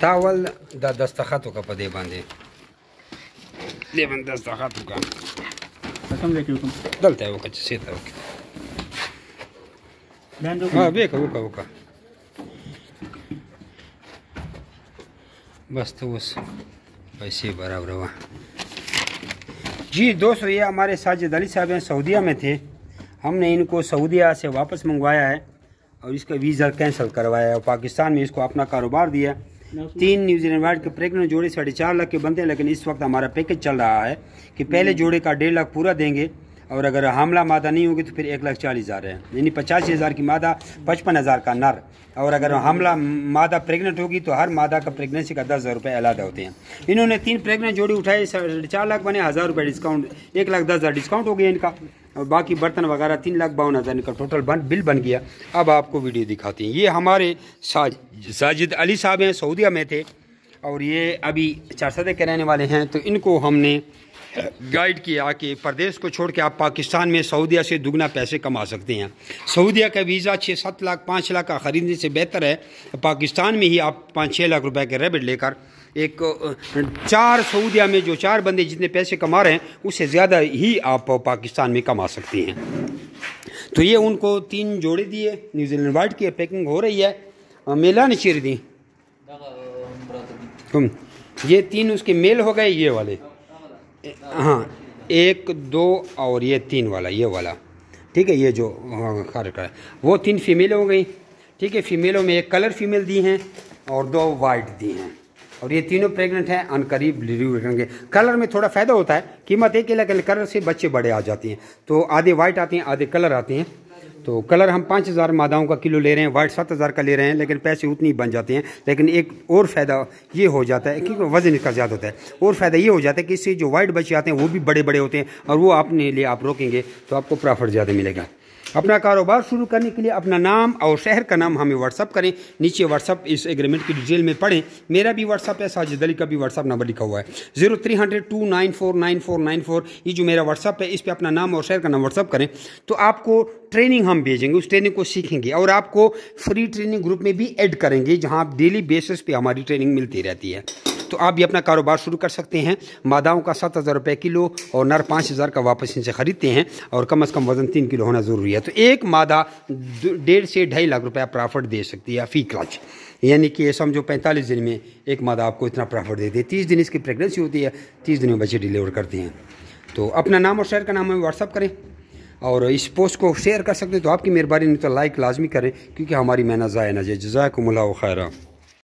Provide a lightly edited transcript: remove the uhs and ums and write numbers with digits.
Towel दा दस्तखत का पदे बांधे लेवन दस्तखत का कसम लेके हुकुम दलता है वो कच्चे से था हाँ बेका वो बस तो उस पैसे बराबर हुआ जी। दोस्तों ये हमारे साजिद अली साहब हैं, सऊदीया में थे। हमने इनको सऊदीया से वापस मंगवाया है और इसका वीज़ा कैंसिल करवाया है और पाकिस्तान में इसको अपना कारोबार दिया। 3 न्यूजीलैंड वाइट के प्रेगनेंट जोड़े 4.5 लाख के बनते हैं, लेकिन इस वक्त हमारा पैकेज चल रहा है कि पहले जोड़े का 1.5 लाख पूरा देंगे और अगर हामला मादा नहीं होगी तो फिर 1,40,000 है, यानी 85,000 की मादा, 55,000 का नर। और अगर हामला मादा प्रेग्नेंट होगी तो हर मादा का प्रेगनेंसी का 10,000 रुपये अलग होते हैं। इन्होंने 3 प्रेग्नेंट जोड़ी उठाए, 4.5 लाख बने, 1,000 रुपये डिस्काउंट, 1,10,000 डिस्काउंट हो गया इनका और बाकी बर्तन वगैरह 3,52,000 का टोटल बिल बन गया। अब आपको वीडियो दिखाते हैं। ये हमारे साजिद अली साहब हैं, सऊदीया में थे और ये अभी चारसदे के रहने वाले हैं। तो इनको हमने गाइड किया कि प्रदेश को छोड़ के आप पाकिस्तान में सऊदीया से दुगना पैसे कमा सकते हैं। सऊदीया का वीज़ा 6-7 लाख 5 लाख का ख़रीदने से बेहतर है पाकिस्तान में ही आप 5-6 लाख रुपए के रेबिट लेकर एक 4 सऊदीया में जो 4 बंदे जितने पैसे कमा रहे हैं उससे ज़्यादा ही आप पाकिस्तान में कमा सकते हैं। तो ये उनको 3 जोड़े दिए, न्यूजीलैंड वाइट की पैकिंग हो रही है। मेला ने चीर दी, ये 3 उसके मेल हो गए, ये वाले हाँ 1 2 और ये 3 वाला, ये वाला ठीक है। ये जो खर का है वो 3 फीमेल हो गई, ठीक है। फीमेलों में 1 कलर फीमेल दी हैं और 2 वाइट दी हैं और ये तीनों प्रेग्नेंट हैं, अनकरीब डिलीवरी करेंगे। कलर में थोड़ा फ़ायदा होता है, कीमत एक ही, लेकिन कलर से बच्चे बड़े आ जाते हैं। तो आधे वाइट आते हैं, आधे कलर आते हैं। तो कलर हम 5,000 मादाओं का किलो ले रहे हैं, वाइट 7,000 का ले रहे हैं, लेकिन पैसे उतनी बन जाते हैं। लेकिन एक और फ़ायदा ये हो जाता है क्योंकि वज़न इसका ज़्यादा होता है, और फ़ायदा ये हो जाता है कि इससे जो वाइट बच्चे आते हैं वो भी बड़े बड़े होते हैं और वो अपने लिए आप रोकेंगे तो आपको प्रॉफिट ज़्यादा मिलेगा। अपना कारोबार शुरू करने के लिए अपना नाम और शहर का नाम हमें व्हाट्सअप करें, नीचे व्हाट्सअप इस एग्रीमेंट की डिटेल में पढ़ें। मेरा भी व्हाट्सअप है, साजिद अली का भी व्हाट्सअप नंबर लिखा हुआ है 030029499494। ये जो मेरा व्हाट्सअप है इस पर अपना नाम और शहर का नाम व्हाट्सअप करें तो आपको ट्रेनिंग हम भेजेंगे, उस ट्रेनिंग को सीखेंगे और आपको फ्री ट्रेनिंग ग्रुप में भी ऐड करेंगे जहाँ आप डेली बेसिस पे हमारी ट्रेनिंग मिलती रहती है। तो आप भी अपना कारोबार शुरू कर सकते हैं। मादाओं का 7,000 रुपये किलो और नर 5,000 का वापस इनसे ख़रीदते हैं और कम से कम वज़न 3 किलो होना ज़रूरी है। तो एक मादा 1.5 से 2.5 लाख रुपया प्रॉफिट दे सकती है फ़ी क्लच, यानी कि समझो 45 दिन में एक मादा आपको इतना प्रॉफिट देती है। 30 दिन इसकी प्रेगनेंसी होती है, 30 दिन में बच्चे डिलीवर करते हैं। तो अपना नाम और शहर का नाम हमें व्हाट्सअप करें और इस पोस्ट को शेयर कर सकते हैं तो आपकी मेहरबानी, नहीं तो लाइक लाजमी करें क्योंकि हमारी मेहनत ज़ाया न जाए। जज़ाकुमुल्लाहु खैरा।